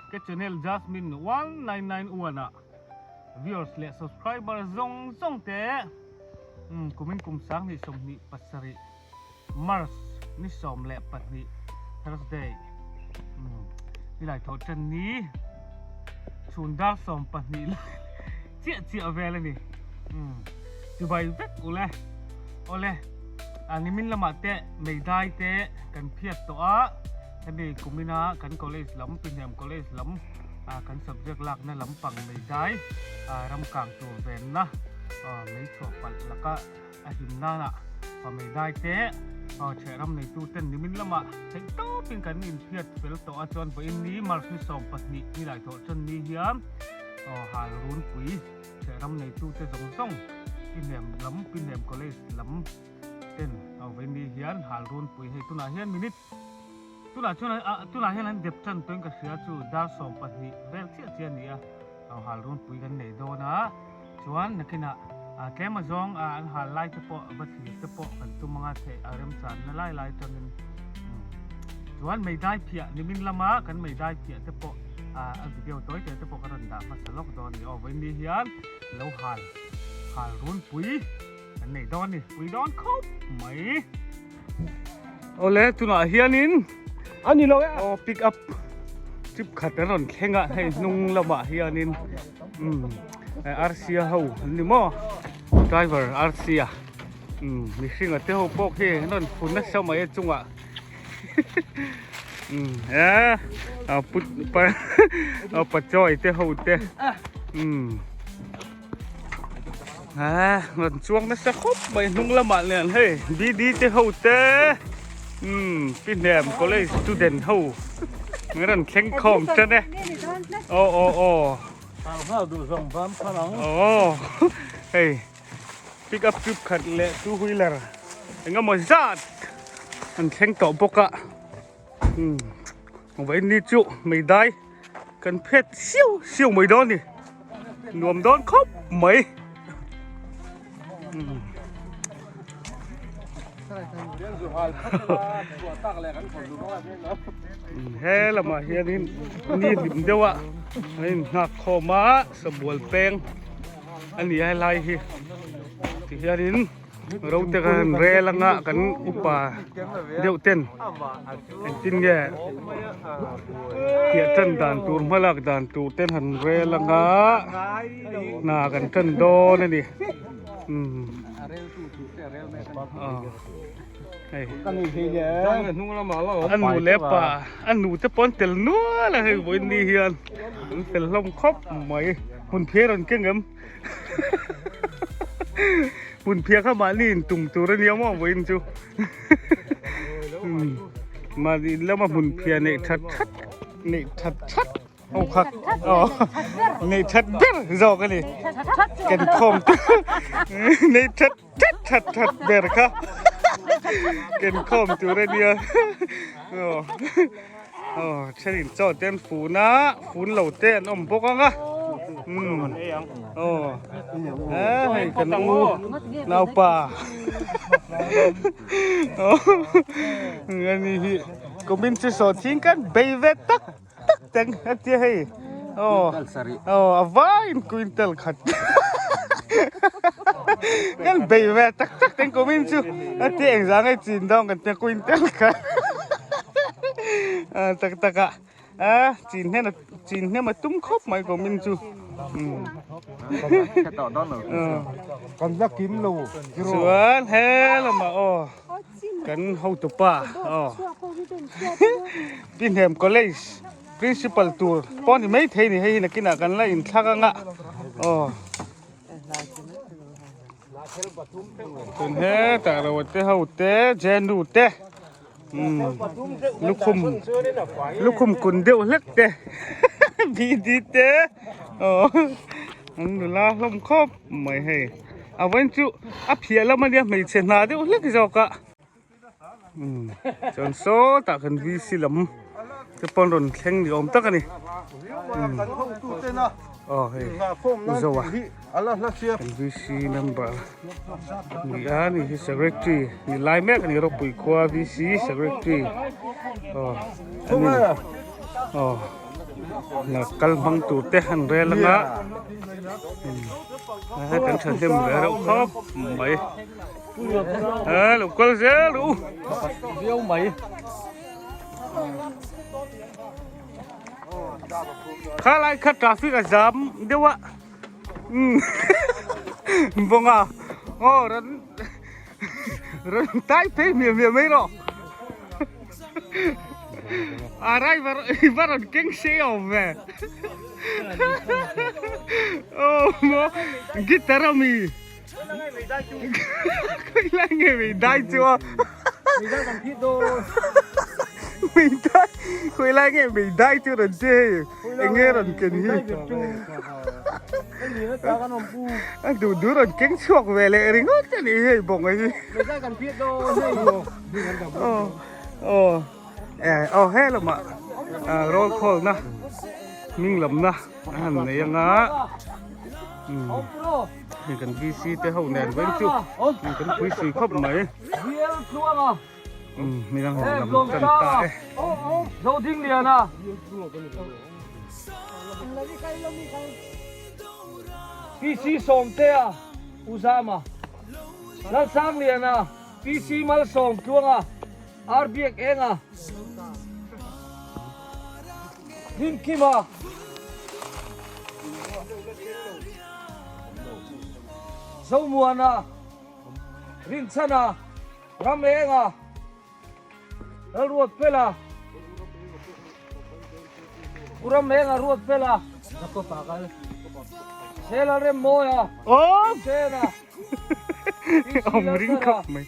ke channel Jasmine 199 viewers le subscriber zong te kumin kum sang ni som ni pasari Mars ni som le pat ni Thursday ni lai tho chan ni chun dar som pat ni chia vele ni chu bai vek ole ani min lama te meidai te kan phiat to a kan ni kumina kan college lam pinham college lam kan subject lak na lam pang meidai ram kang tu ven na mei tho pal laka a him na na pa meidai te che ram nei tu ten ni min lama thei to pin kan in phiat fel to a chon bo in ni mars ni som pat ni ni lai tho chon ni hiam hal run pui che ram nei tu te zong pinham lam pinham college lam ten ven ni hian hal run pui hei tuna hian minute tuna hian an dep chan toin ka sia chu dar som pat ni vel chia ni a hal run pui kan nei do na chuan nakina kema zong an hal lai te po bat hi te po kan tu manga the arem chan na lai chonin chuan meidai phia ni min lama kan meidai phia te po a video toy te po kan da ma salok don ni ven ni hian lo hal run pui kan nei don ni pui don khop mai ole tuna hianin ani lo ya pick up chip khat ron khenga hei nung lama hianin RCA ho ni mo driver RCA mi singa te ho pok he non phun na sau mai chunga put pa choi te ho te ngon chuang na sa khop mai nung lama len hei BD te ho te Pinham college student ho ngon kheng khom cha ne tao du zong vam phanang hey pick up trip khat le two wheeler nga mo zat an kheng to boka vậy ni chu mày dai cần phết siêu mày đó nè nuông đón khóc mày he là mà hiện ni điểm đâu ạ nên ngạc khô má sập buồn peng anh ấy lai hi thì hiện rau tê kan re la nga kan upa deu ten en tin ge kia chân dan tur malak dan tu ten han re la nga na kan chân do ne ni hey kan ni hi ge nu la ma lo an nu lepa an nu te pon tel nu la he voi ni hian tel lom khop mai hun phe ron kengam Pun pia ka malin tung turan ya mo win chu ma di lama pun pia ne that oh khak ne that ber zo ka ni ken khom ne that ber ka ken khom turan ya charin cho ten fu na fun lo ten om bok nga hay cần u nào pa ngani hi komin se so ting kan beive tak teng atia hay avain quintal khat kan beive tak teng komin chu atia exang ai chin dong kan te quintal khat tak chin he mà tum khop mai komin chu còn ra kiếm lù Suan he là mà kan hau to pa Pinham college principal tour pon mai thei ni hei na kina kan la in thaka nga kun he ta ro te hau te jenu te lukhum kun deu lek te bi di te la lom khop mai he awan chu a phia la mania mai chena de lek zoka chon so ta kan vi silam te pon ron thleng ni om tak ani hey uzawa VC number ni ani hi secretary ni lai mek ni ro pui khwa VC secretary là cân bằng tủ tê hẳn rê lắm á cần chờ thêm một cái đâu khóc mấy lục con dễ đủ yêu mấy khá lại khát traffic à dám đâu ạ vâng à rắn rắn tay phê miệng miệng mấy rồi Aray, waarom ging ze over? Oh, mo, gitar mi. Kailangan may dai chưa? Mình đang cần thiết đô. Mình dai, kailangan may dai chưa rồi chứ? Anh nghe rồi kinh hi. Cái gì nó cho cái nòng pu. Anh đủ rồi kinh chuộc về lại ring hết cái này hay bông ấy. Mình đang cần thiết đô. Hết rồi mà rồi khổ na mình lắm na anh này ngã mình cần VC tới hậu nền với chút mình cần quý sĩ khóc mấy mình đang làm cần tại dâu thinh liền à PC sòng tê à Usama lan sang liền à PC mal sòng chuông à RBX eng à Rin Kim à Dâu muôn à Rin Chân à Ram eng à ruột pela Uram eng à ruột pela Sela rem moya Sela ông ring khóc mấy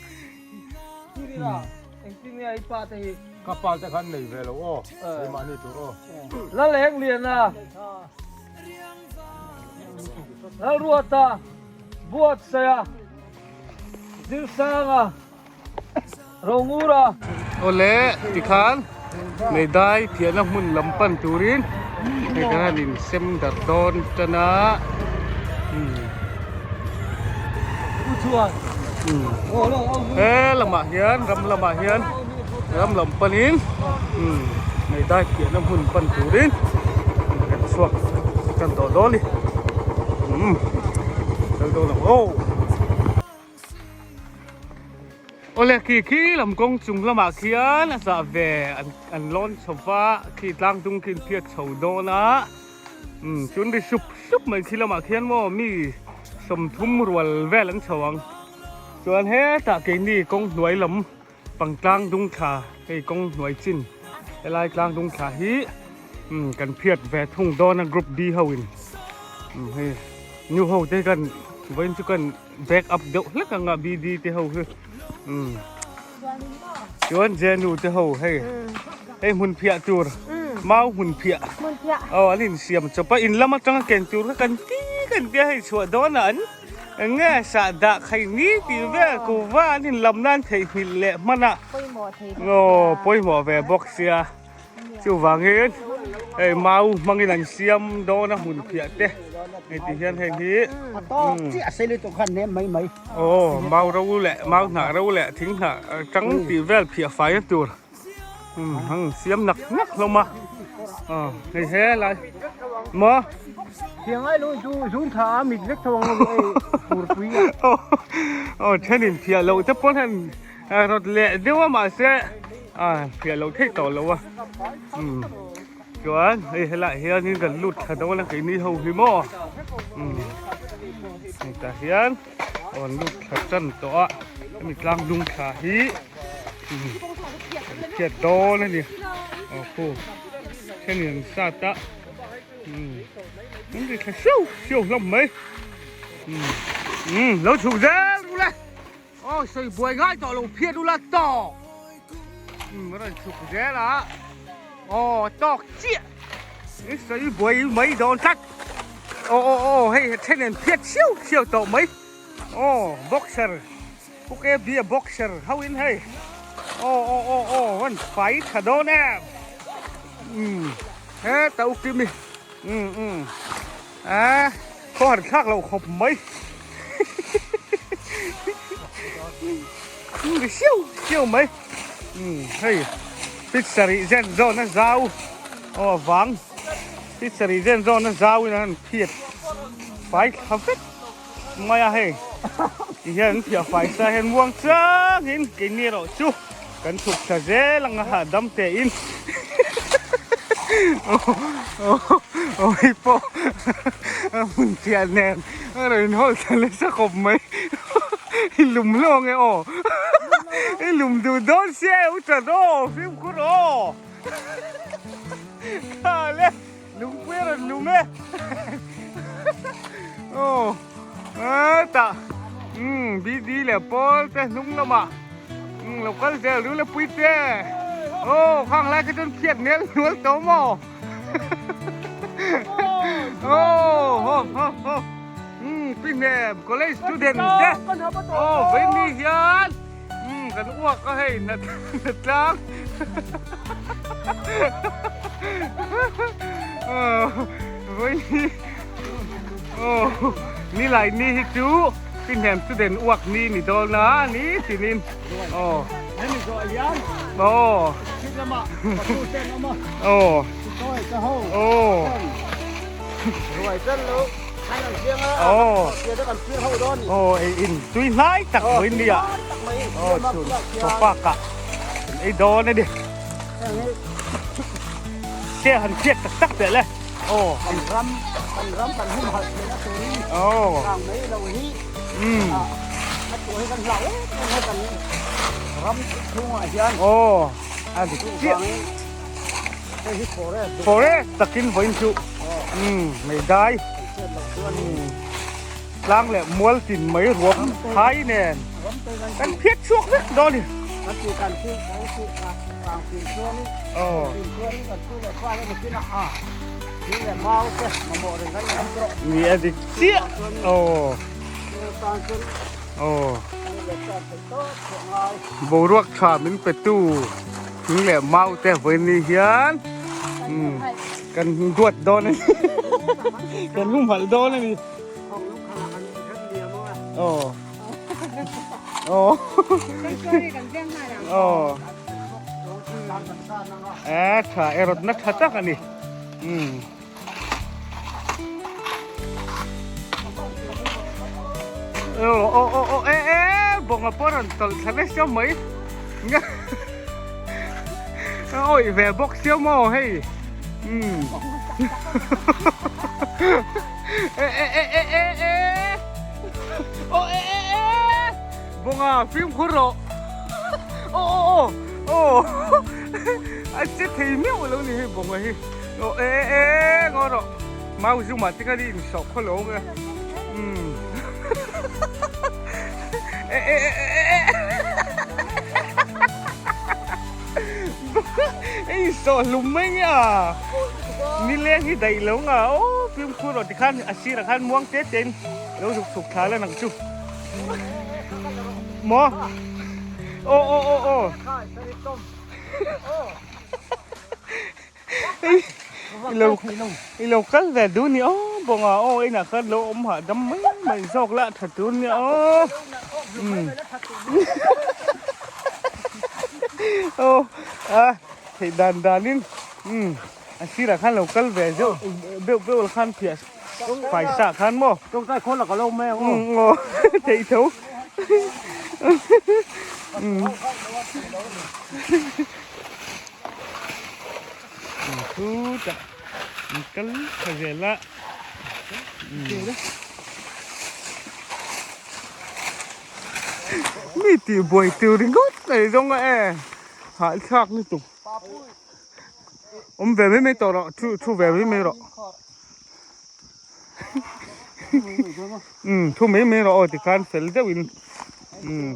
kapal ta kan nei velo o ei mani tu o la leng liền à la ruota buat saya dil sang à rongura ole tikhan nei dai thiana mun lampan turin nei kana din sem dar don chana chuan lama hian ram lampanin nei dai thiana mun pan turin kan suak kan to doli đâu làm ole khi làm công chúng là mà khian sa về anh lon sofa khi lang tung khi phiệt sầu đô na chúng đi sụp mình khi là mà khian mo mi sầm thum ruột về lẫn sawang chuan he ta cái ni công nuôi lắm bằng lang tung khả cái công nuôi chín cái lai lang tung khả hi cần phiệt về thùng đô na group đi hậu hay nhiều hậu thế cần với chú cần back up đậu lắc cả bị đi thế hậu hơi chú anh gen đủ thế hậu hay hun phia chur mau hun phia anh xem cho pa in lắm trong cái chur cái cần thế hay sửa đó là anh nghe sa đã khai ní thì về cô va anh làm nan thấy hình lệ mà nè poi mò về boxia chú vàng hết mau mang cái lần xem đó là hun phia thế thì hiện hành hí xây lên tụng khăn ném mấy mau rau lẹ mau nở rau lẹ thính hả trắng thì về phía phải hết rồi hằng xiêm nặc nặc luôn mà này thế lại mà tiếng ai luôn chú thả mình rất thong bùn quý thế nên phía lâu chấp con hành rồi lẹ đâu mà sẽ phía lâu thích tổ lâu chuẩn đây lại hiện như gần lụt ở đâu là cái ni hầu hi mò này ta hiện còn lụt thật chân to mình đang dung khả hí chết to này nè cô thế nên sao ta những cái siêu lắm mấy lâu chủ ra luôn này xây bùi ngay tỏ lồng phiệt luôn là tỏ cái này chủ ra là tóc chia cái xây bùi mấy đòn cắt hay thế nên phiệt siêu tỏ mấy boxer ok bia boxer how in hay vẫn phải thật đó nè thế tao kim đi có hẳn khác là hộp mấy siêu mấy hay pizzeria gen do nó rau vàng ที่สรีเด่นร้อนนั้นจ้าวินันเพียดไฟขับฟิตไม่อะเฮ้ที่เห็นเพียไฟใส่เห็นวงจ้าเห็นกินนี่หรอชูกันถูกจะเจลังหาดำเตอินโอ้ยโป้มึงเจียนแนนอะไรนอกันเลยสักคมไหมหลุมโลงไงอ๋อหลุมดูโดนเสียอุจจาระฟิมคุโรข้าเลยลุงเพื่อนลุงเนี่ยโอ้ตาดีเลยปอลแต่ลุงละมาเราก็จะรู้แล้วปุ๊ยเจ้โอ้ข้างแรกก็จนเพียดเนี้ยล้วนโตโม่โอ้พี่แนมก็เลยสตูเดนต์เจ้โอ้เป็นนี่ยันกันอ้วกก็ให้นัดจังวันนี้โอ้นี่ไหลนี่ฮิจูพี่แนมสตูเดนต์อ้วกนี่โดนนะนี่สินินโอ้นั่นนี่ก็ยัง โอ้คิดละมาประตูเส้นละมา โอ้ ต้อยจะเฮา โอ้รวยเส้นแล้วให้มันเสียงอ่ะ โอ้ เสียงกันเสียงเฮาโดน โอ้ไอ้อินจุยไล่ตักวินเดียโอ้ชุนสปากะไอ้โดนนี่ดิเชี่ยหันเชี่ยตักเดี๋ยวเลยโอ้กันรำกันหุ่มหัดเลยนะตัวนี้ โอ้ ทางนี้เรานี้มาตัวให้กันเหล่าให้กันรำทุ่งอาจารย์ โอ้อันนี้เชี่ย ไอ้ที่โคเรส โฟเรสตะกินวินชุไม่ได้ล้างแหละมัวสินไม่รวมไทยแน่กันเพียรช่วงนี้โดนดิ มันคือการซื้อของซื้อทางซื้อตัวนี้ โอ้ ซื้อตัวนี้กันซื้อแบบว่าแล้วมันกินอ่ะนี่แหละเมาเจ้มาโมเลยกันยังกรอบ มีอันนี้เชี่ยโอ้โอ้บูรักชามินเป็ดตู้ถึงแหละเมาแต่เวนี่เฮียนกันดวดโดนนี่กันลุ่มหัวโดนนี่โอ้โอ้โอ้ถ้าเอรดนักทักกันนี่โอ้บอกมาปอนตอนฉันได้เชี่ยวไหมโอ้ยแหวบอกเชี่ยวโม่ให้โอ้บอกอ่ะฟิล์มคุโรโอ้อาจจะทีมิวแล้วนี่บอกว่าให้โอ้งอหรอมาอุจุมาติกันดิสอบเขาลงเลยไอ้สอนลุมไหมเนี่ยนี่เลี้ยงที่ใดแล้วอ่ะโอ้ฟิล์มคุโรติคันอาชีพคันม่วงเจ๊เจนแล้วสุกท้ายแล้วหนังจุ๊บหมอโอ้เราคันแบบดูนี่โอ้บอกอ่ะโอ้ไอ้น่ะคันเราอมหาดำไม่ซอกละถัดดูนี่โอ้โอ้thì đàn nín anh chỉ là khăn lồng cân về rượu bêu là khăn thiệt phải xả khăn mò trong tay khôn là có lâu mèo ngô thấy thấu thu chặt cân phải về lạ mi tì buổi tiêu đến gốc này trong này hại khác liên tục về mấy tàu đó thu về mấy đó thu mấy đó thì can phải lấy win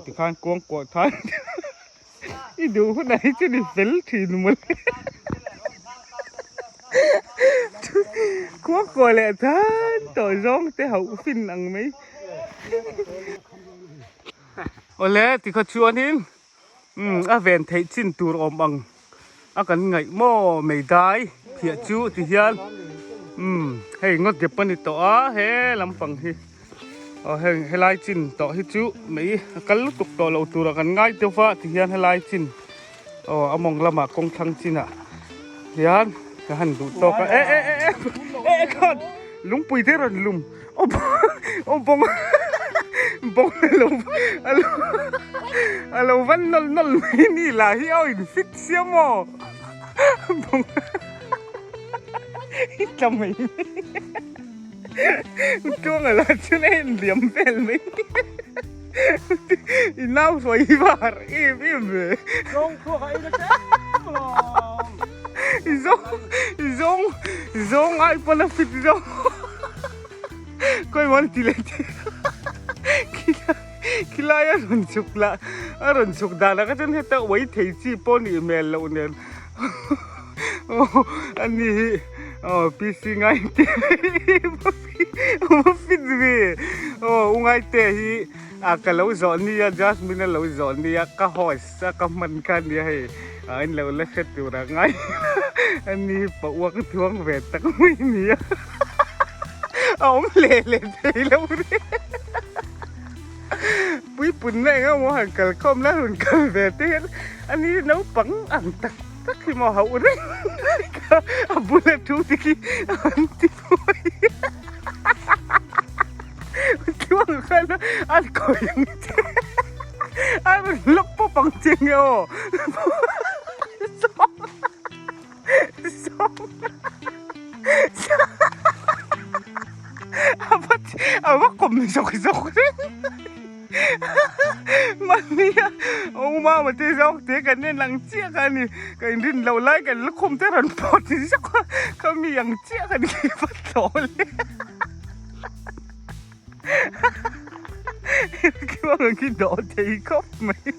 thì can cuống quả thái đi đủ cái này chứ đi phải thì mình cuống quả lại thái tỏi rong tới hậu phim ăn mấy ôi lẽ thì có chuồn hin ven thấy chín tour ôm bằngกันไงโม่ไม่ได้เพียจูที่ยันให้งดเก็บปนิต่อให้ลำฟังให้ลายจินต่อให้จูไม่กันลุกตุกต่อเราตัวกันง่ายเดียวฟ้าที่ยันให้ลายจินเอามองละหมากกงทังจินอ่ะยัน ก็หันดูโตก็ก่อนลุงปุยเท่านั้นลุงโอ้บงลุงอะไรวันนั่นไม่นี่ล่ะที่เอาอินฟิตเสียมั้งบงทำไมจ้วงอะไรชื่อเล่นเหลี่ยมเป็นไหมอีน้าสวยบาร์อีเลย ลงพวกไอ้เจ๊ลอง zong ai pala fit zong koi man tile kila ya ron suk dala ka chen heta wai thei chi pon email lo nen ani pc ngai te fit ve ungai te hi ka lo zon ni ya jasmine lo zon ni ya ka hoi sa ka man kan ni hai anh lâu lấy hết từ ra ngay anh đi bỏ cái thuốc về tắc mấy nhỉ ông lệ thấy lâu đấy quý bún này không có hàng cờ không lá hồn cờ về tết anh đi nấu bắn ăn tắc tắc khi mà hậu đấy bún là chú thì khi anh thì thôi thuốc khai nó ăn coi như thế anh lúc bó bằng chênh nhau apa kami sok deh mania oma mati sok deh kan ni lang cia kan ni kan din lau lai kan lekom teran pot ni sok kami yang cia kan kipat tole gimana kita otai kop mai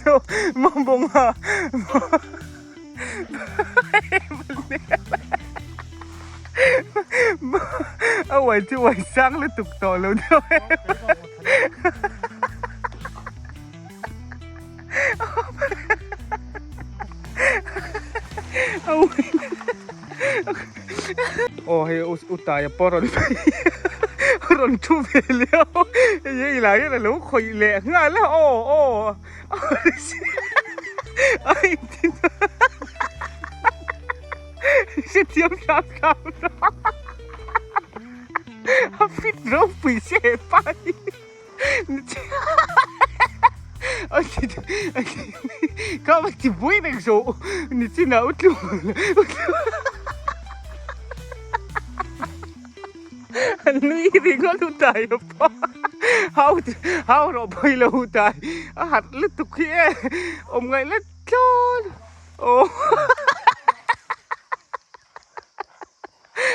so mambonga vậy chứ vậy sáng liên tục tội luôn thôi ôi utai poron ron chu về liao vậy là cái là lũ khỉ lẹ ngay là ai sẽ tiêm sao sao fit rau pui xe pai kau mesti buat yang so ni cina utlu lui thì có lưu tài apa hao rồi bay lưu tài hạt lít tục kia ông ngay lít chôn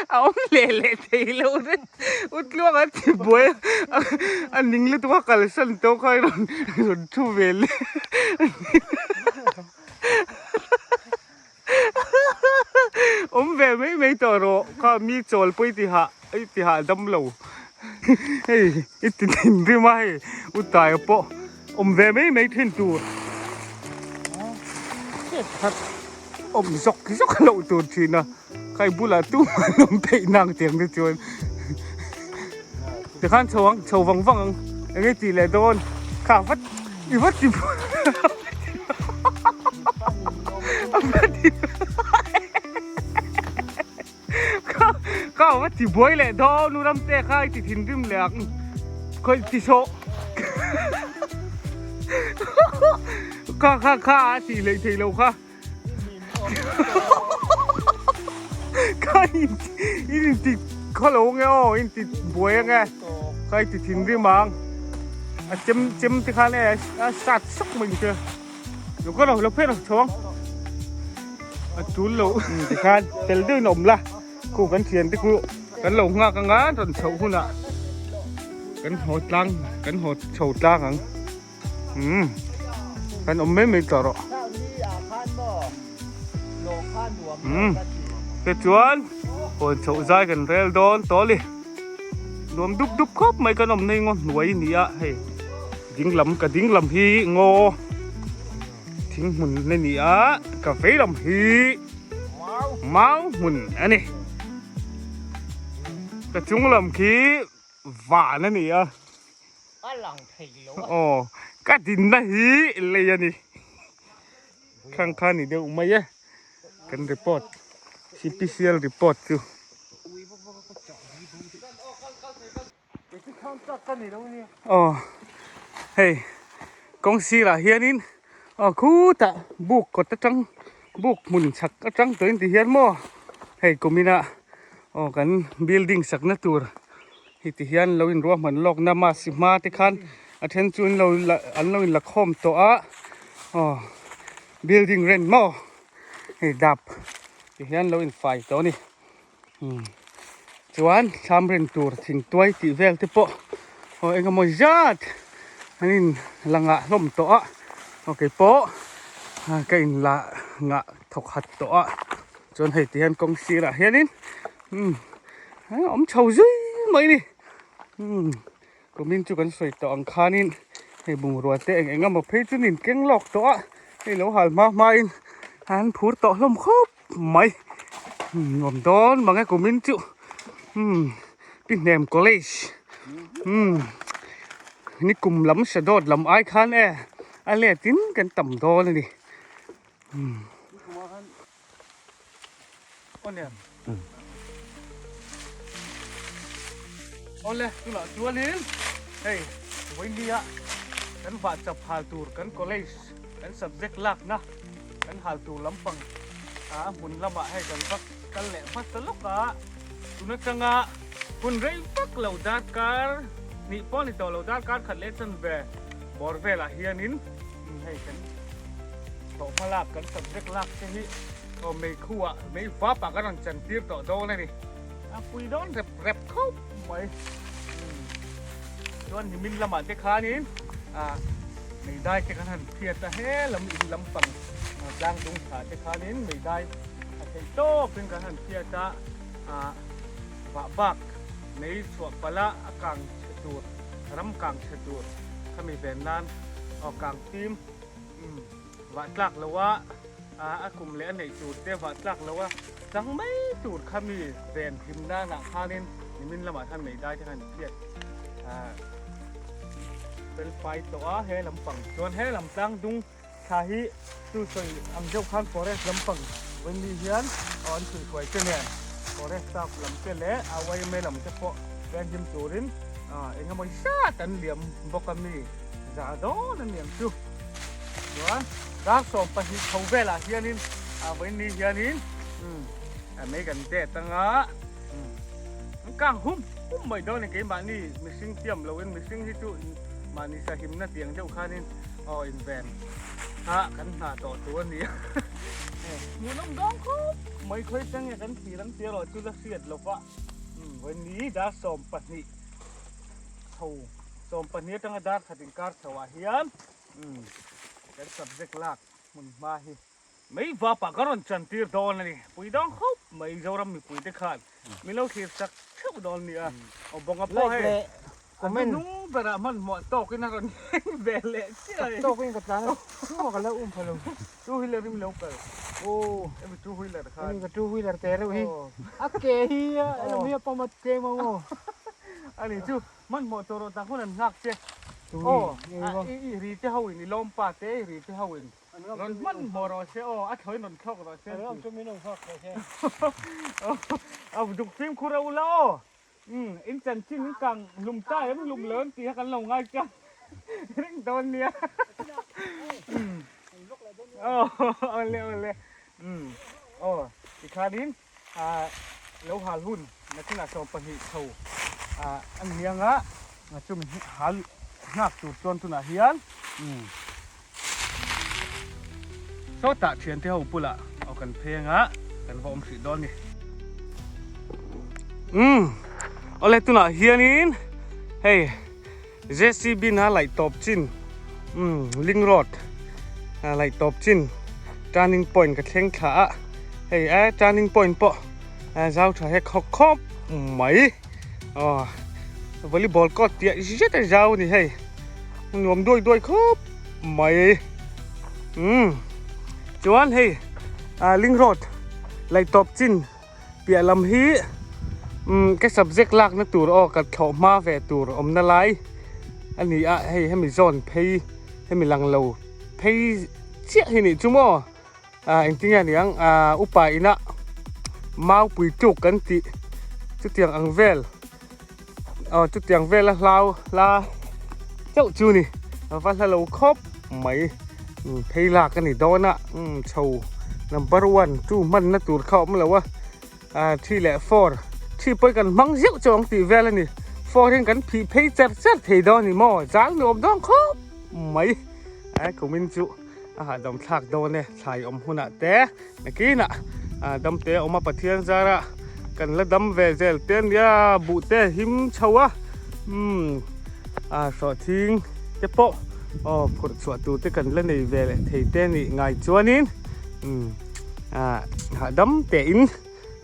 ông lệ thấy lâu đấy út luôn anh thì bơi anh nín lên tôi cả sân tôi coi rồi thu về lên ông về mấy tờ rồi có mi trồi bơi thì hạ đâm lầu hey ít tin đi mai út tài po ông về mấy thiên tù ông dọc lậu tù thì nè cái bút là tu mà nông tệ nàng tiếng được chưa thì khán chầu vắng cái gì lại đôn cả vắt đi vắt gì cả vắt gì bôi lại đó nu đâm tê khai thì thìn đêm lẹt coi thì số cả thì lại thì lâu cả cái in thì khó lâu nghe in thì buổi nghe cái thì thìn đi mang chấm thì khá này sát sốc mình chưa rồi có đâu lấp hết rồi xuống chú lâu thì khátel đưa nồng la cô gắn tiền thì cô gắn lồng ngã cái ngã rồi sầu hun ạ gắn hột sầu trăng hả gắn ôm mấy tờ rồi cái chuan còn chậu dai gần rel đón to li đom đúc khóc mấy cái nồng này ngon nuôi nỉ à hey dính lắm hi ngô thính mùn này nỉ à cà phê lắm hi máu mùn anh này cái chúng làm khí vả này nỉ à cái dính này hi lấy anh nỉ khang nỉ đều mấy á cần report CPCL report tu. Oh, hey, công si là hiền in. Khu ta buộc cột ta trắng, buộc mùn sạc ta trắng tới thì hiền mo. Hey, kumina. Kan building sak na tur. Hiti hiền lâu in ruộng mình log nama sima te khan. Attention lâu in la khom to a. Building rent mo. Hey, đạp. Thì hiền lâu in phải to ni. Chuan tham rent tur thing tuai ti vel te po. Anh mo zat. Anin langa lom to a. Okay po. Cái là ngạ thọc hạt to a. Chuan hei ti hiền công si là hiền in. Ông chầu dữ mấy đi. Của mình chú cần xoay tỏ ăn khá nín. Hei bùng ruột tệ anh ngắm một phê chú nín kênh lọc to á. Hei lâu hẳn mà in. Hắn phút tỏ lông khóc mấy. Ngồm đón mà nghe của mình chú. Bên nèm college. Ní cùng lắm sẽ đột lắm ai khán e. Ai lẽ tín cái tầm đo này đi. Ôn nè. Oleh tu lah jual ni. Hey, win dia. Kan baca hal tur kan college kan subject lak na. Kan hal tur lampang. Mun lama hai kan bak kan le pas telok ka. Tuna tanga pun rei pak laudat kar. Ni pon itu laudat kar khat lesson be. Bor ve lah hianin. Hey kan. To malak kan subject lak ni. Mei khua mei fa pa kan chantir to do ni. Pui don rep khop mấy cho anh thì mình làm bản cái khá nín mình đai cái khăn thiệt là hết là mình làm bằng đang đúng thả cái khá nín mình đai cái to bên cái khăn thiệt là vạ bạc mấy chuột pala càng chuột rắm càng chuột khi mình về nan càng tim vạ lạc là wa cùng lẽ này chuột để vạ lạc là wa chẳng mấy chuột khi mình về tìm ra là khá nín mình làmท่านไม่ได้ที่ท่านเครียดเป็นไฟตัวเฮลำปังส่วนเฮลำตังดุงชาฮิตู้สวยอังเจ้าขันฟอเรสลำปังวันนี้เฮียนอ่อนสุดสวยเจเนี่ยฟอเรสตับลำเจเล่เอาไว้ไม่ลำเฉพาะแกนยิมตูรินเองก็ไม่ชาตันเหลี่ยมบอกกันนี่จ่าโดนั่นเหลี่ยมจุเดี๋ยวรักสมปะฮิเขาเวลาเฮียนินวันนี้เฮียนินไม่กันเด็ดตั้งcàng hum mày đâu này cái bạn đi mình sinh tiệm lâu mình sinh cái tụ mà đi xa hiểm nó tiếng đâu khai nên invent cắn hạ tỏ tuôn đi nhiều lắm đó không mấy khơi tăng cái cắn thì lắm tiếc rồi chú đã xiết lộc vợ với ní đã xòm bật nị thầu xòm bật nị tăng đã thật tình cát thầu hiếm cái subject lạc mình ma hi mấy vợ bà có còn chân tiêu đo này bùi đó không mấy dâu răm mình bùi tới khai mình lâu thiệt sắc chúc đòn nè bông ngọc po hay mình nung về là mình mọi tổ cái nào còn về lệ chứ tổ cái cái nào chú mà lâu phải luôn chú huy là đi lâu phải em chú huy là khai mình chú huy là té rồi hi kê hi em mới bao mặt kê mà anh ấy chú mình mọi tổ ta không làm ngạc chứ ý thì hậu ini lompa te ý thì hậu ini non man moro se thôi non khóc rồi se cho mình non khóc rồi se phim khu rau lo in chân chín càng lùm tai em lùm lớn thì hắn lồng ngay chứ đánh đòn nia le thì khá đến lâu hà hun là cái là sầu phần hị thầu ăn miếng á chung hà ngạc chuột con tu nà hiến số tạ chuyện theo pula cần phê ngã cần vọng sự đón đi oleh tu nà hiến in hey JCB na lại top chin link rod lại top chin turning point cái khen khá hey turning point po giao cho hết khóc mấy volleyball có tiện rất là giàu thì hay nhuộm đuôi khớp mày chuan hay link road lại top chin bịa làm hí cái subject lạc nó tụt cả khẩu ma về tụt nó lái anh ấy hay mình dọn pay hay mình lằng lầu pay chiếc hình này chúng anh tiếng này tiếng upai ina mau pui chuk kan ti chu tiang ang vel chu tiang vel la lao la chau chu ni va la lo khop mai thei la kan ni dona chau number 1 chu man na tur khop ma la wa thi le 4ที่ไปกันมังเสียวจองตีเวลนี่ฟอร์เรนกันผีเพย์จัดเทดอนนี่มอจางหนุ่มดองครบไม่กูมินจุดำทักโดนเนี่ยชายหุ่นแต่เมื่อกี้น่ะดำเตะออกมาปะเทียนจาระกันแล้วดำเวเจลเตียนยาบุเตะหิมชาวะสอดทิ้งเจ็บปะผลสวดตูเตะกันเล่นในเวลเทเตนี่ไงจวนนินดำเตะอิน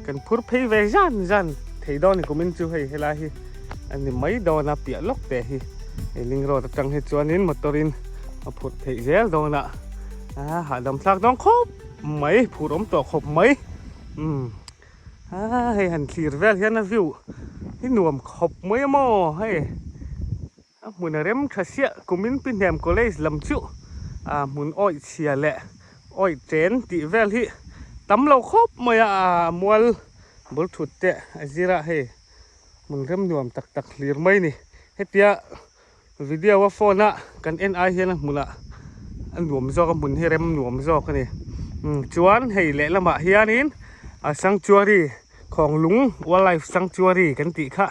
กันพูดเพย์เวจันเทดอนนี่กูมินจูให้เฮลาฮีอันนี้ไม่โดนเปียล็อกแต่ฮีลิงโรดจังให้จวนนินมอตรินพูดเพย์เจลโดนดำทักน้องครบไม่พูดตัวครบไม่ให้หันคลีร์เวลเฮียนวิวที่หนุ่มครบไม่มอให้มุนเริ่มขัดเสียกูมินเป็นแหมก็เลยลำชิวมุนอ้อยเชียแหละอ้อยเจนตีเวลที่ตำเราครบไม่มวลบลถุดเตะจีระให้มุนเริ่มหนุ่มตักคลีร์ไม่นี่ให้เตี้ยวิดีโอว่าโฟนกันเอ็นไอเฮียนะมุนอันหนุ่มจอกับมุนให้เริ่มหนุ่มจอกันนี่จวนให้เละละมาเฮียนินสังจัวรีของลุงวอลไลฟ์สังจัวรีกันติค่ะ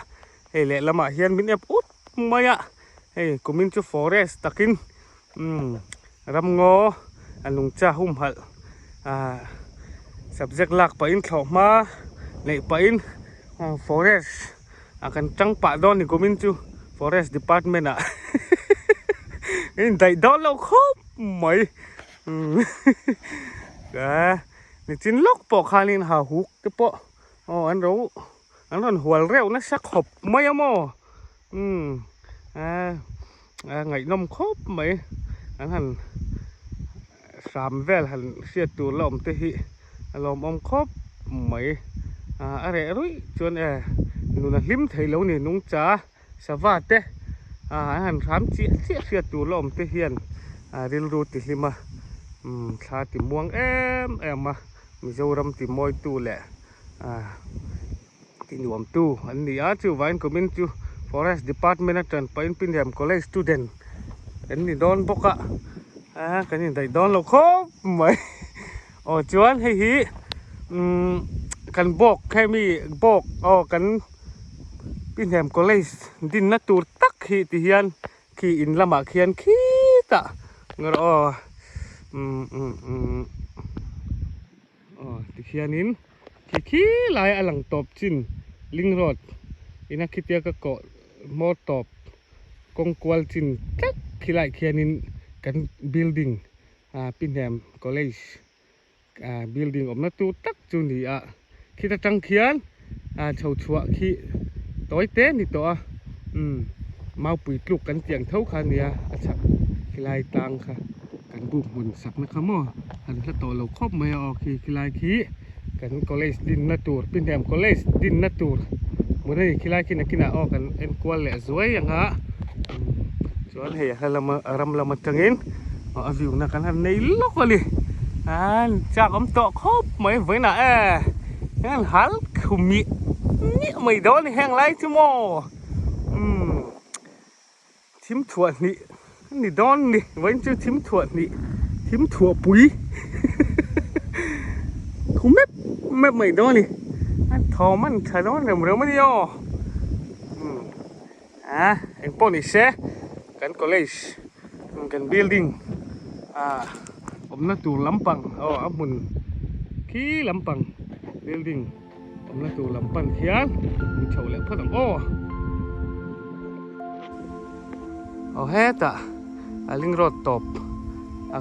ให้เละละมาเฮียนมินเอฟอุดมายะให้กูมินจูฟอเรสตักินรำงออันลุงจ้าหุ่มหัดsubject หลักไปอินเข้ามาในไปอินฟอเรสakan cang pak don niกูมินจูฟอเรสดีพาร์ตเมนต์อินได้ดอนเราครบไหมนี่จินล็อกปอกคาลินหาหุกที่ปออันนั้นหัวเร็วนะสักขบไม่อะมอไงนมครบไหมอันนั้น3 เวลหันเสียตัวลมเตหิลมอมครบไหมอะไรรุ่ยจวนนู่นลิมไทยแล้วนี่นุ่งจ้าสวัสดีหัน3 เสียตัวลมเตหินเรียนรู้ติลิมาชาติม่วงมามีเจ้ารำติมอยตู้แหละติหนุ่มตู้อันนี้จู่วันก็มินจู่ forest department จันไปเป็นเรียม college student อันนี้โดนปกกันนี่ได้โดนเราครบไหมจวนให้ฮีกันบอกให้มีบอกกันเป็นเรียม college ดินนัตูตักฮีติเฮียนขี่อินละมาเขียนขี้ตะเงาติเขียนินขี้ลายอลังตบจินลิงรอดอินักคิดเตียก็เกาะมอตบกงกวลจินกักขี้ลายเขียนินกันบิลดิ้งปินแฮมคอลเลจบิลดิ้งอมนัตูตักจุนี่คิดจังเขียนชาวชัวขี้ต้อยเต้นนี่ตัวมาปุ๋ยปลูกกันเตียงเท่าคันเนี่ยชักขี้ลายตังค่ะกันบุกหุ่นสักนะครับหม้อหันถ้าต่อเราครบไม่ออกขี้ลายขี้กันคอลเลจดินนัตูร์เป็นแถมคอลเลจดินนัตูร์เมื่อได้ขี้ลายกินออกกันเอ็นกวลแหละสวยอย่างฮะส่วนเฮียเรามารำเรามาจังเงินวิวนักกันในโลกเลยจากอมโตครบไม่ไว้น่ะงั้นหันขุมมีนี่ไม่โดนแห้งไรที่หม้อทิมถั่วนี่ดอนนี่ไว้จะทิมถั่วนี่ทิมถั่วปุ๋ยคุมไม่ดอนนี่ทอมันขนาดเร็วไม่ได้ย่อเอ็งป้อนนี่เช่กันคอลเลจกันบิลดิ้งผมน่าตูลำปังมุนขี้ลำปังบิลดิ้งผมน่าตูลำปังเขียนมีเฉาแหลมพอดเฮ็ดลิงรถตบ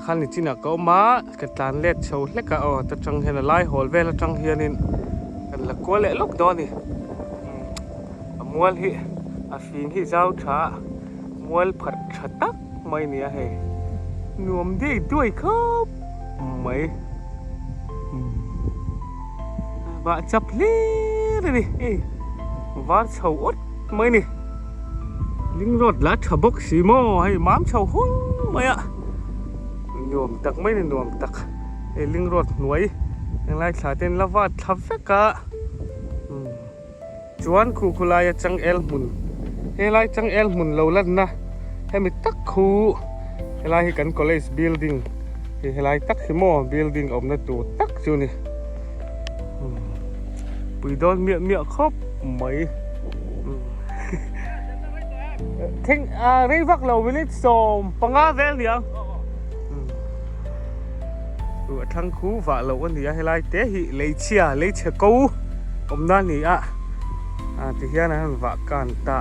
คันนี้จีน่ะก็มากระตานเล็ดเฉาเล็กก็ตะจังเห็นไล่หอลเวลจังเฮียนินกันละกัวเละลูกดอนนี่มัวที่ฟินที่เจ้าช้ามัวผัดฉตักไม่เนี่ยให้นวมดีด้วยครับไม่ว่าจับเลี้ยนี่ว่าเฉาอดไม่นี่ลิงรถลัดฉบักสีโม่ให้ม้ามเฉาหุ้งไหมนวมตักไม่ได้นวมตักลิงรถหน่วย ยังไล่ขาเต้นละว่าทับเฟกะจวนคูคุลายจังเอลมุนเฮไลจังเอลมุนเราลันนะให้มีตักคูเฮไลให้กัน college building เฮไลตักฮิโม building อมนะตัวตักจูนี่ปุยโดนเมียครบไหมทิ้งเรื่องวักเราวินิจสมปังอาเวลเนี่ยทั้งคู่ว่าเราวันนี้ให้ไล่เตะหิเลยเชียเลยเชกูอมนั่นนี่ที่เฮียนะว่ากันตา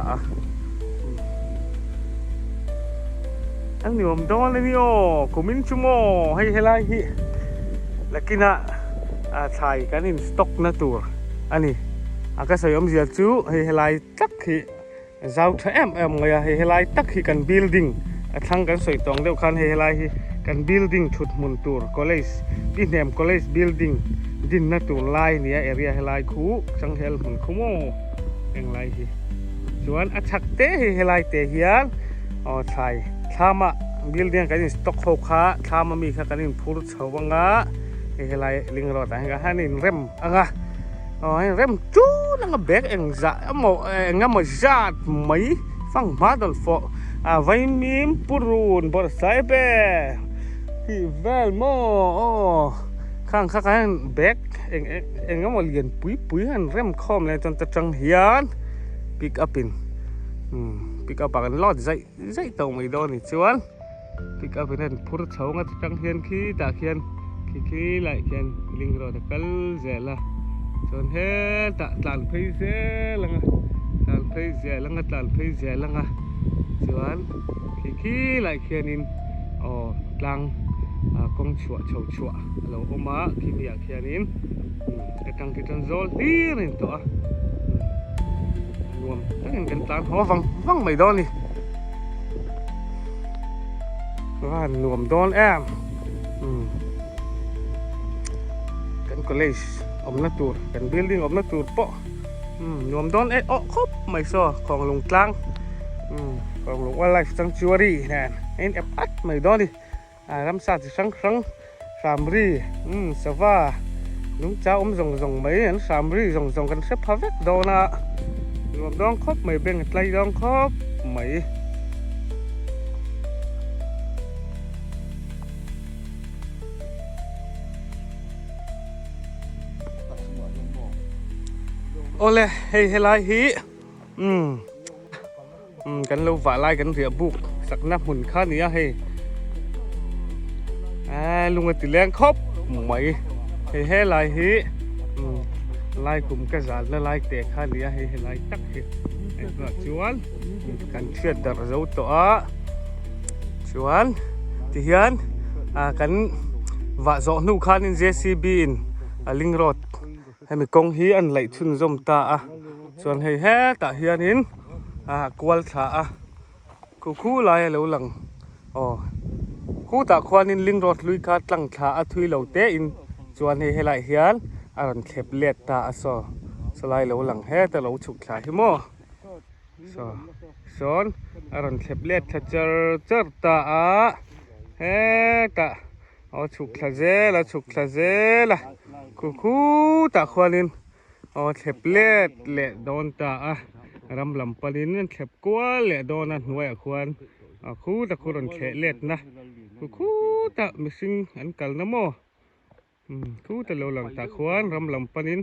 อันนี้ผมโดนเลยนี่โอ้กูมินชั่วโมงให้ไล่หิแล้วกินใส่กันอินสต็อกนะตัวอันนี้ก็ใส่อมเสียจูให้ไล่ตักหิเจ้าเธอเลยให้ไล่ตักหิกัน building ทั้งกันใส่ตรงเดียวกันให้ไล่กัน building ชุดมุนตัว college ที่แนม college building ดินนะตัวไล่เนี่ย area ให้ไล่คู่จังเฮลมุนคู่โม่ยังไล่ฮีส่วนชักเตะให้ไล่เตะเฮียนใช่ถ้ามา building กันสต็อกหกขาถ้ามามีกันพูดเฉาวังให้ไล่ลิงรอดให้กันเร็มให้เร็มจู้นั่งเบกเองจะงั้นมาจัดไม่ฟังมาดอลฟอไว้มีมปูรุนบอสไซเบที่เวลโมข้างเบกเองงั้นมาเรียนปุยหันเริ่มคอมเลยจนจะจังเฮียนปิกอัพกันลอดใจตรงไม่โดนนี่ชวนปิกอัพนั่นพูดเฉางั้นจังเฮียนขี้ตาเฮียนขี้ไหลเฮียนลิงรอดกัลเจล่ะชวนเฮตะตันเพย์เจล่ะตันเพย์เจล่ะชวนขี้ไหลเฮียนินกลางกงชัวเราออกมาขี้อยากเฮียนินแต่กลางกิจการโซลดีนี่ตัวรวมตั้งกันตามหัวฟังไม่โดนนี่ว่ารวมโดนกัน college อมนัตูกัน building อมนัตูปะรวมโดนครบไม่ซ้อของลงกลางของลงว่าไลฟ์ sanctuary นั่นอัดไม่โดนนี่รำสาดครั้งสามรีสว่าลุงเจ้าส่งไม่เห็นสามรีส่งกันเซฟพาเวกโดนรวมโดนครบไม่เป็นไกลโดนครบไม่โอเล่ให้ไล่ฮีกันเราฝ่าไล่กันเรียบุกสักนับหุ่นข้านี้ให้ลุงติแรงครบไม่ให้ไล่ฮีไล่กลุ่มกระสานและไล่เตะข้านี้ให้ไล่ตักให้ก็ชวนกันเชื่อดเราตัวชวนที่เฮียนกันว่าจอนูข้านิน JCB ลิงรถให้มีกองฮีอันไหลชุนจมตาส่วนให้ตาเฮียนินกวลถาคู่ไล่เหลวหลังคู่ตาควานินลิงรถลุยคาตั้งขาทุยเหลวเตอินส่วนให้ไหลเฮียนอรันเข็บเลียดตาสลายเหลวหลังแต่เหลวฉุกขาหิโมส่วนอรันเข็บเลียดเจอตาตาฉุกขาเจละคู่ตาควานินเข็บเลียดเละโดนตารำลำปนินเข็บกัวเละโดนหน่วยควรคู่ตาควรเข็บเลียดนะคู่ตามิสิงอันกัลนะโมคู่ตาเหลวหลังตาควรรำลำปนิน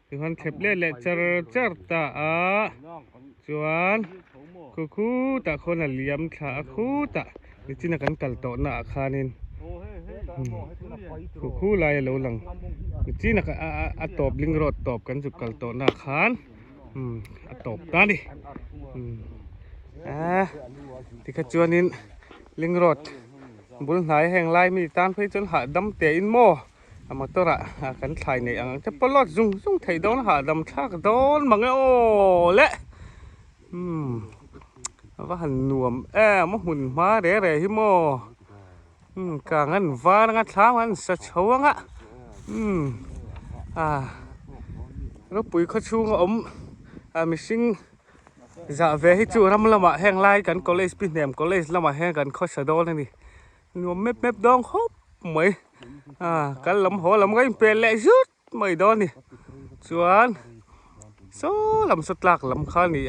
ที่หันเข็บเลียดเละเจอตาจวนคู่ตาคนเลี้ยมขาคู่ตาดิจินักันกัลโตนะอาคานินคู่ลายเหลวหลังจีนักตบลิงรถตบกันจุกกัลโตนาคานตบกันดิที่ขจวนินลิงรถบุญหายแห่งลายมีตานไปจนหาดำเตอินโมมาตัวละกันถ่ายในจะปลอดซุ่งไทยโดนหาดำชากโดนบังโอ้เละว่าหันหน่วมมะหุ่นมาเร่ฮิโมกางอันฟ้างัดช้างมันสะเฉวงแล้วปุ๋ยเขาชูงมิสิงจะเวให้จูรำละมาแห้งไล่กัน college ปีแหนม college ละมาแห้งกันข้อสะดอนนี่นวมเม็บดองครบไหม กันลำหัวลำไงเป็นแหละชุดไม่โดนนี่ชวนโซ่ลำสุดหลักลำข้านี่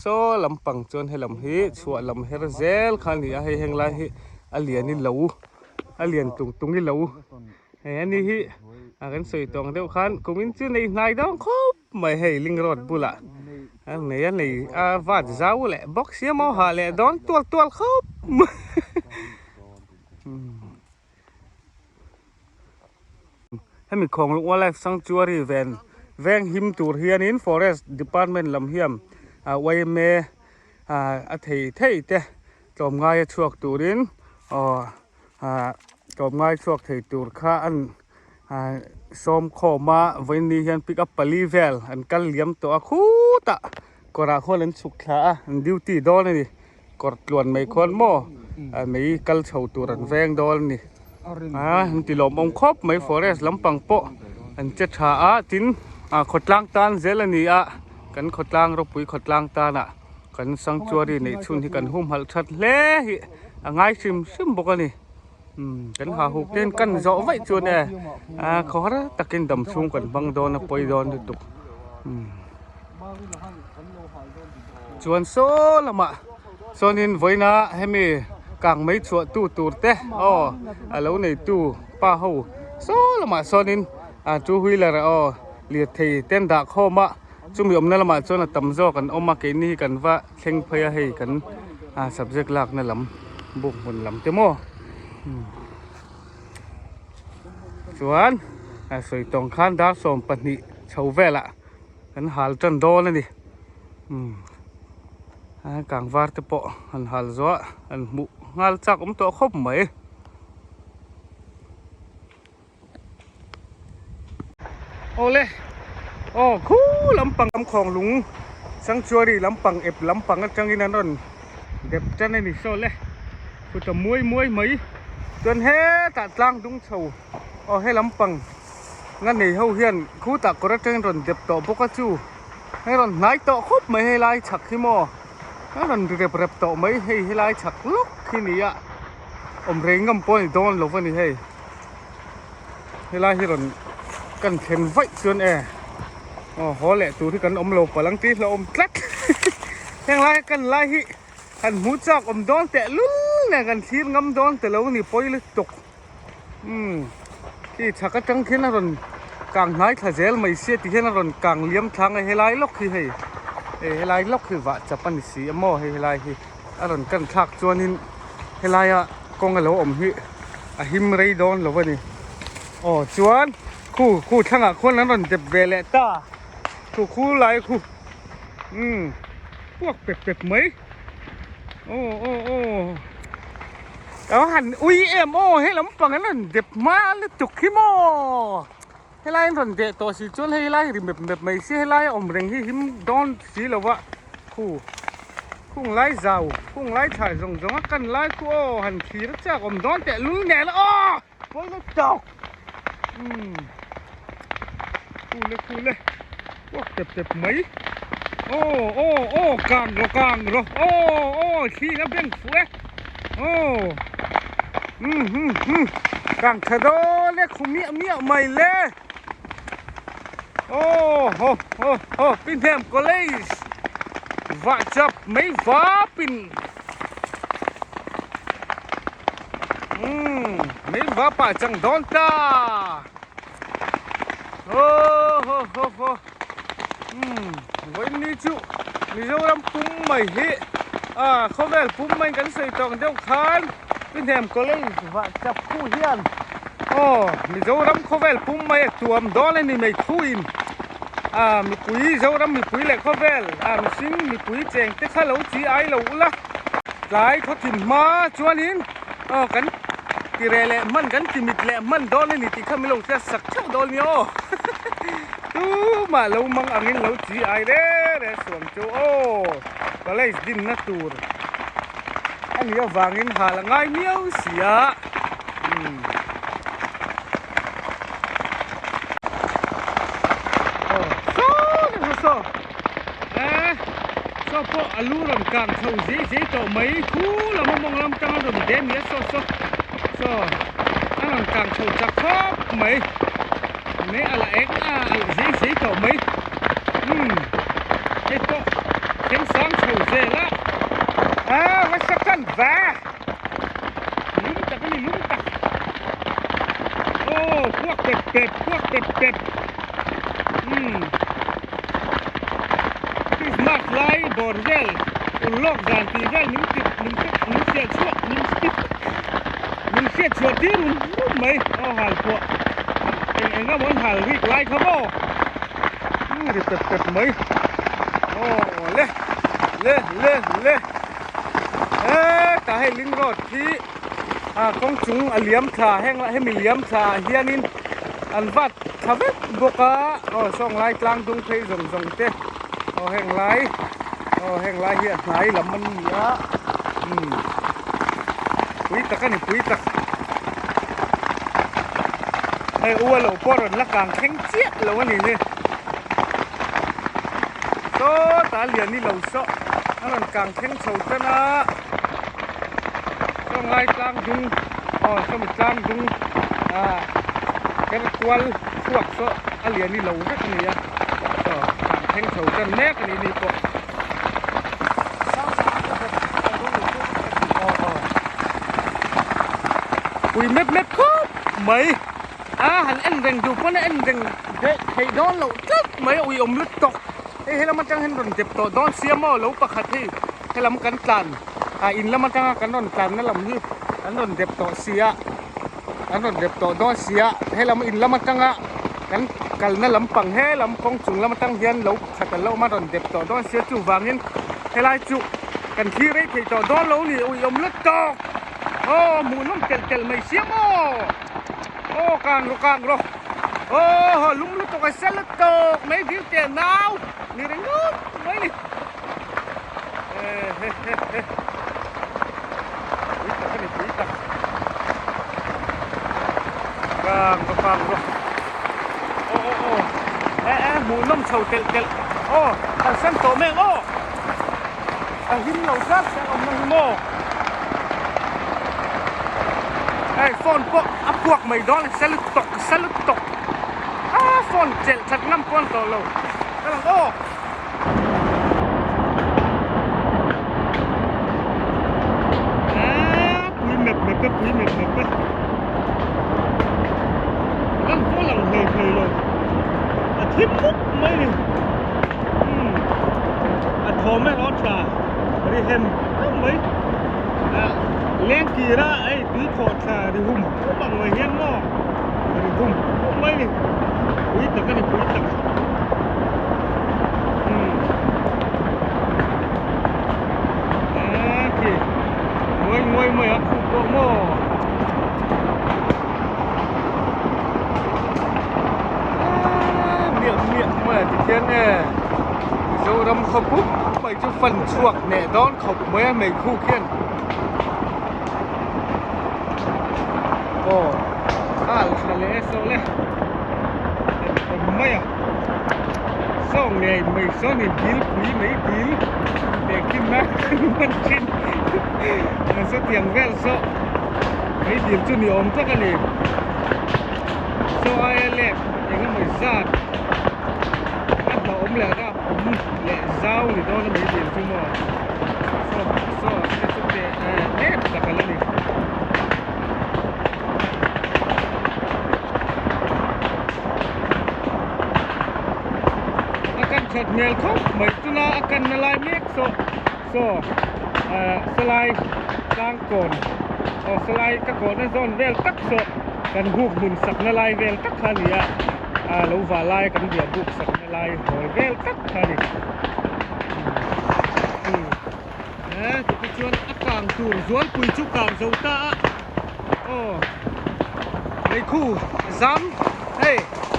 โซ่ลำปังจนให้ลำฮีชวนลำเฮรเซลข้านี่ให้แหงไรฮีอเลียนนี่เหลวอเลียนตุงนี่เหลวเฮ้ยนี่ฮีกันสวยตรงเดียวขันกูมินชื่อในนายดองครบไม่ให้ลิงรอดบุละอันนี้วัดเจ้าแหละบ็อกเสียมหาแหละดอนตัวครบให้มีของลูกว่าไลฟ์ซังจูอารีแวงหิมตูเฮียนินฟอเรสต์ดีพาร์ตเมนต์ลำเฮียมไว้เมอเทยเตะจอมง่ายช่วงตูรินจอมง่ายช่วงเทยตูร์ข้าอันส้มข้อมาวันนี้ยันปิกอัพปลีเวลอันกัลเลียมตัวคู่ตะก็รักคนนั้นสุขลาอันดิวตี้ดอลนี่กดล้วนไม่คนโม่ไม่กัลเฉาตัวรันแวงดอลนี่อันที่หลอมองคบไม่ฟอเรสต์ลำปังโปอันเจ็ดหาจินขดล้างตาเจลนี่กันขดล้างรบปุ๋ยขดล้างตากันสังจวรีในชุนที่กันหุ่มหัลชัดเละง่ายชิมบอกนี่กันหาหุกเล่นกันเจาะไว้จวนเขาฮะตะกินดำซุงกันบังโดนปอยโดนตุกจวนโซละมะโซนินไว้นะให้มีกางไม่ชัวตู้ตูเตะแล้วในตู้ป้าหูโซละมะโซนินจูหุยละเลียดทีเต้นดักข้อมาจุ่มยมนั่นละมาจนตำโจกันออกมาเกนี่กันว่าเข่งพยาให้กันsubject หลักนั่นลำบุกบนลำเตโมส่วนสวยตรงข้านดาสมปนิชาวเวละกันหาลจันโดนั่นดิกลางวาร์ตโปอันหาลจ้าอันมุงาลจักตัวครบไหมโอ้เลยคู่ลำปังลำคลองลุงสังชัวรีลำปังเอฟลำปังกันจังกินนั่นเด็บจันนี่โซ่เลยกูจะมวยไหมจนเฮตัดล่างดุงเฉาให้ลำปังงั้นนี่เขาเฮียนคู่ตักกระเจงรอนเด็บต่อพวกจูให้รอนไหนต่อครบไม่ให้ลายฉักขี้มอให้รอนเด็บต่อไม่ให้ลายฉักลุกขี้นี่เร่งกำปอยโดนหลบวันนี้ให้ลายให้รอนกันเข็นไว้จนหอแหละตัวที่กันโลปลังตีเรากลัดยังไรกันไรกันหูจักโดนแต่ลุ้นเนี่ยกันทีงำโดนแต่เรานี่ปอยเลยตกที่ชักจังขึ้นนะรอนกลางไหนถ้าเจลไม่เสียที่ขึ้นนะรอนกลางเลี้ยมทางให้ไล่ล็อกคือให้ไล่ล็อกคือว่าจะปันสีหม้อให้ไล่รอนกันทักจวนนี้ให้ไล่กองกันเราหิมไรโดนเราวันนี้จวนคู่ทั้งคนนั้นรอนเจ็บเวลตาคู่ไรคู่พวกเป็ดไหมแล้วหันให้ลำปังนั้นเด็บมาแล้วจุกขี้โม่ให้ไล่รอนเด็ดตัวสีจวนให้ไล่ริมแบบไม่ใช่ให้ไล่เร่งที่หิมโดนสีแล้ววะคู่ไล่เจ้าคู่ไล่ถ่ายส่งกันไล่คู่หันขี่รถจักรโดนแต่ลุ้นแน่แล้วปล่อยแล้วจอกคู่เลยพวกเจ็บไหมกลางรขี้แล้วเป็นฟูกลางขดเลยคุเมียใหม่เลยปินเทมก็เลยว่าจับไม่ว่าปินไม่ว่าป่าจังโดนตาวันนี้จูนี่เราทำปุ่มใหม่เขาแบบปุ่มใหม่กันใส่ตองเดียวกันเป็นแถมก็เลยว่าจับคู่เฮียนนี่เราทำเขาแบบปุ่มใหม่ตัวมดอลนี่ไม่คู่อินมีปุ๋ยเราทำมีปุ๋ยแหละเขาแบบมีสิ่งมีปุ๋ยแจงแต่ข้าเราจีไอเราละหลายเขาถิ่นมาชวนนินกันที่เรแหละมันกันที่มิดแหละมันดอลนี่ที่ข้าไม่ลงแค่สักเท่าดอลเนี่ยมาเรามังanginเราจีไอเด้สวมโจก็เลยดินนัตูรอันนี้วางอินหาละง่ายเมียวเสียโซ่พออาลูรำกลางเขาเจ๊ต่อไม่คู่เรามองลำกลางรำเดมีโซ่ มันกลางโชว์จักรครับไหมนี่อะไรเอ็กสีเก่าไหมไอ้ตัวเห็นสองโชว์เสร็จละวัชกันแฝงลุ้มตักนี่ลุ้มตักโอ้พวกเป็ดที่สมาร์ทไลท์บอร์เซลลอกจานที่เซลนิ่มเสียชั่วที่รุ่มไหมหาลพวกเอ็งก็เหมือนหาลวิกไลท์เขาบอกดิเป็ดไหมโอ้เล่แต่ให้ลิงรอดที่กองจุงเหลี่ยมขาแห้งละให้มีเหลี่ยมขาเฮียนินอันวัดทำให้บกส่องไล่กลางดุงเพยส่งเตะแห้งไล่เฮียไหลลำมันเยอะปุ๋ยตะกันนี่ปุ๋ยตะไอ้อ้วนเราปอดละกลางแข็งเจี๊ยบเราวันนี้เนี่ยโตตาเหลี่ยมนี่เราโซ่นั่นกลางแข็งเฉาตนะส่องไล่กลางดุงส่องกลางดุงแกมันกวนพวกโซ่เหลี่ยมนี่เราสักนี่อ่ะแข็งเฉาตะแน่กันนี่ปะปุ๋ยเม็ดครับไหมหันเอ็นเร่งดูเพราะนั่นเอ็นเร่งเด็กให้ดอนเราตึ๊บไหมอุ้ยอมลึกตกให้เรามันจังเห็นดอนเจ็บตัวดอนเสียหม้อเราประคัดที่ให้เรามันกันตันอินแล้วมันจังกันดอนตันนั่นเราที่อันดอนเจ็บตัวเสียอันดอนเจ็บตัวดอนเสียให้เราอินแล้วมันจังกันนั่นลำปังให้ลำกองจุงแล้วมันจังเฮียนเราขัดเรามาดอนเจ็บตัวดอนเสียจู่วางเงินให้ไล่จู่กันที่ไรที่ตัวดอนเรานี่อุ้ยอมลึกตกหมูนุ่มเตลไม่เสียโม่กลางรลุมลุตกไอ้เซลตกไม่ดิ้วเตะนาวนี่เรื่องนู้นไม่นี่วิตากันนี่วิตากลางรหมูนุ่มเฉาเตลแต่เส้นโตแม่งหิมเหล่าซักแต่อมมันโม่ฟอนพวกไม่ดอนเซลุตกฟอนเจ็ดชักน้ำฟอนต่อเรากำลังปุ๋ยเม็ดนั่นฝรั่งเคยเลยทิพมุกไม่นี่ทอไม่ร้อนชาไม่เห็นไม่เลี้ยงกีระไอ้ตีขอดขาดิหุ่มบังไว้เงี้ยนง้อดิหุ่มไม่นี่ปุ๋ยตะกันนี่ปุ๋ยตะโอเคมวยอ่ะคู่ตัวโม่เมียเมื่อที่เทียนเนี่ยโจรำขบุกไปจะฟันชวกเนี่ยดอนขบเมื่อไม่คู่เขียนทะเลโซเล่ไม่ส่งเนี่ยไม่ส่งเนี่ยดิลปุ๋ยไม่ดิลแต่กินนะมันกินมันสเตียงแวลโซไม่ดิลจุนี่อมจักกันเลยโซไอเล็กยังไม่ซัดอันต่ออมแล้วนะอมเละเจ้านี่โดนไม่ดิลจุ่มโซเนี่ยตะกันเลยชัดเมลเขาไม่ตุนาอาการนลายเมฆสลายกลางก่อนสลายก็ก่อนในโซนเวลตักโซกันหูบุญสักนลายเวลตักขานีเราว่าลายกันเดียบุกสักนลายหอยเวลตักขานีทุกชวนอากางตูสวนปุยชุกกางโซตาในคู่ซ้ำเฮ้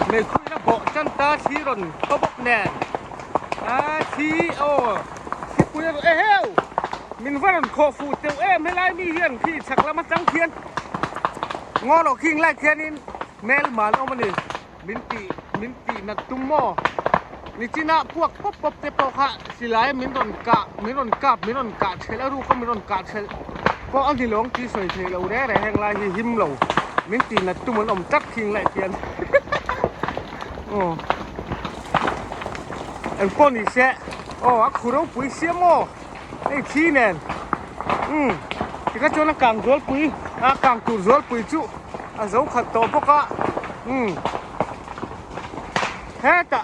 ในคู่นะบอกจันตาชีรนเขาบอกแน่ที่ปุยเอ้วมินวันขอฟูเตียวไม่ไล่มีเฮียนพี่ฉักละมาจังเทียนงอหลอกคิงไล่เทียนนี่เมลมาเอามานี่มินตีนักตุ้มหม้อนี่จีน่าพวกป๊บเตปอกฮะสิไลมินรอนกะเชลรู้ก็มินรอนกะเชลก็อันที่หลงที่สวยเชลเราได้แรงลายหิมเรา miếng tiền là tôi muốn ông chắc thiên lại tiền em con đi xe khu đâu quý xe mò đây chi nè thì các chỗ nó càng rối quý càng tụt rối quý chú dấu khẩn tổ bốc ạ hết ạ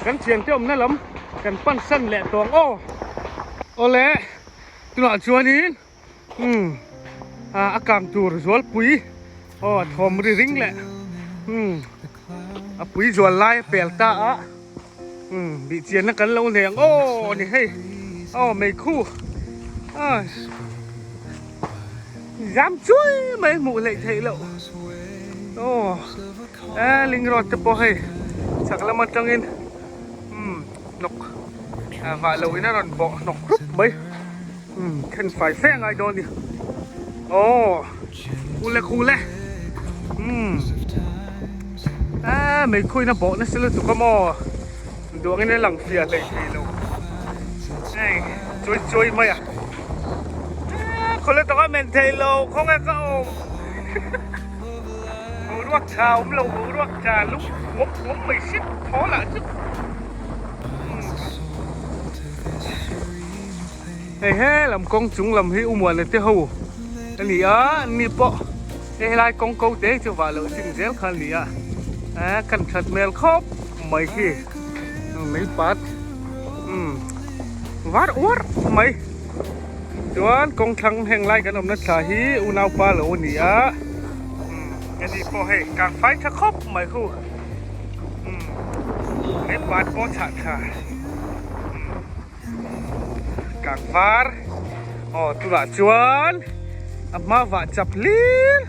gắn tiền cho ông nó lắm cầnปั้นsân lẹ tuồng ô lẹ tôi nói chúa đi càng tụt rối quý thòm đi ring lẹ quý rối lai bèl ta á bị chiến nó cắn lâu liền này hay mày khu dám chui mấy mụ lại thấy lộ linh rọt tập bò hay chắc là một trong in nọc vài lâu nó còn bỏ nọc rút mấy cần phải xe ngay đó đi khu lẹ mấy khui nó bỏ nó sẽ lên tụi con mò đuổi cái này lằng phìa lại thấy lộ này chui màyคนละตัวเมนเทโลเขาไงก็หูรวกชาวมลงหูรวกชาลุกงบไม่ชิดพอละจุ๊บเฮ้ลำกงจุงลำให้อุมวนเลยเต้าหูอันนี้นี่ปะไล่กงเกาเต้จะว่าเลยจริงเจ้าคันนี้กันขัดเมลครบไม่ขี้ไม่ปัดวัดไม่Tuan kong thang heng lai kan om na thahi unau pa lo ni ani po he kang phai tha khop mai khu he pat po tha tha kang var tu la chuan amma wa chap lin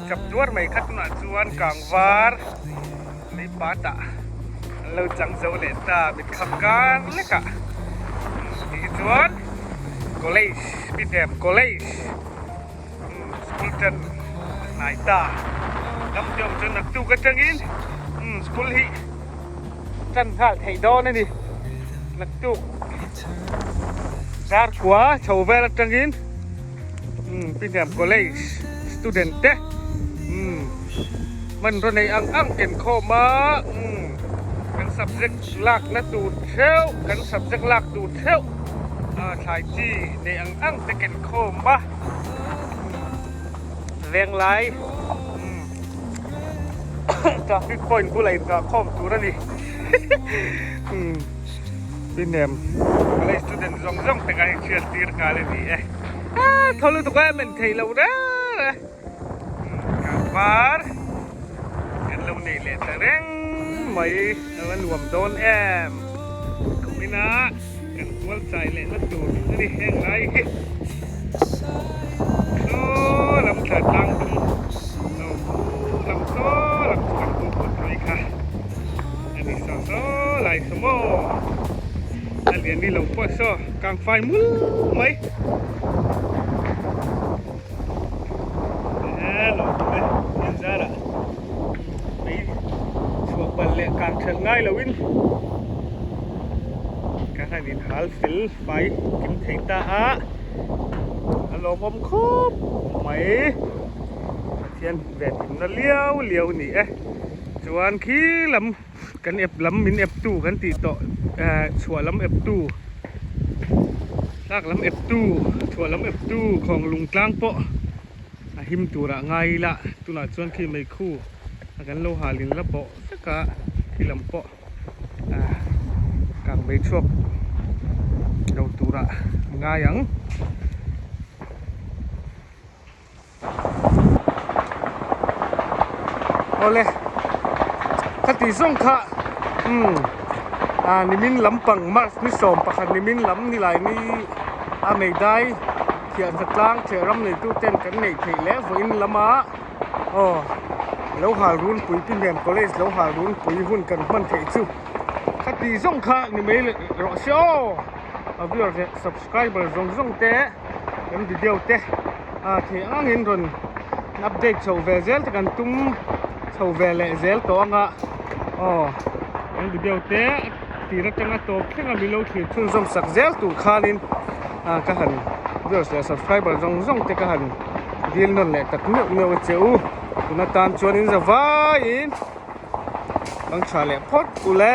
chap tuar mai khat na chuan kang var ni pa ta lo chang zo le ta bit kham kan le ka ni chuan college biết em college school chân này ta đâm chồng chân nặc tu cái chân in school hi chân hạt thầy đo này đi nặc tu ra quá chầu về là chân in biết em college student đấy mình rồi này ăn kiện khô mà cái subject lạc nó tụt theo cái subject lạc tụt theoถ่ายจีในอังจะเก็นโคมปะเรียงไรจากที่คนผู้ไหลจากโคมตัวนี่พี่เนมอะไรสตูเดนต์ส่งแต่การเชื่อตีร์กาเลยนี่ทะลุตัวมันไทยเราเด้อกางบาร์กันเราเนี่ยแหละแต่เร่งไม่เรารวมโดนแอมไม่นะกันวัดใจเลยนัดดูนี่แห้งไรลำขาดตังดูลำโซ่ลำขันตัวปวดเลยค่ะอันนี้โซ่ไหลสมออันเรียนนี่ลงปวดโซ่กลางไฟมุ้งไหมหลงเลยยันซาระไปช่วงปันเละการเชิงง่ายเลยวินการนินหาฟิลไฟกินเทตาฮัลโหลผมครบไหมเทียนแหวนนั่นเลี้ยวนี่จวนขี้ลำกันลำมินตู้กันตีโตชัวลำตู้ลากลำตู้ชัวลำตู้ของลุงกลางโปะหิมตัวละไงละตัวน่ะจวนขี้ไม่คู่กันโลหะลินละโปะสักกะขี้ลำโปะกางใบชวบเราตัวละง่ายยังเอาเลยคติส่งค่ะนิมินลำปังมาสนิสมปะคันนิมินลำนี่หลายนี่ไม่ได้เขียนสักล้างเชื่อรำในตู้เต้นกันในเทแล้ววินละมาแล้วหารุ่นปุ๋ยพิมพ์แหมคอลเลจแล้วหารุ่นปุ๋ยหุ้นกันมันเทชิวคติส่งค่ะนี่ไม่เลยรอเชียวเอาวิวจะ subscriber ส่งเตะกันวิดีโอเตะเทอ่างเห็นรอนอัปเดตโชว์เวเซลกันตุ้มโชว์เวลเซลตัวงะกันวิดีโอเตะตีรัจังตัวแค่กันวิโลที่ทุ่งส่งสักเซลตัวขาลินก็หันวิวจะ subscriber ส่งเตะก็หัน deal non le tak me wa cheu kuna tan chuan in zawai in bang chale phot ule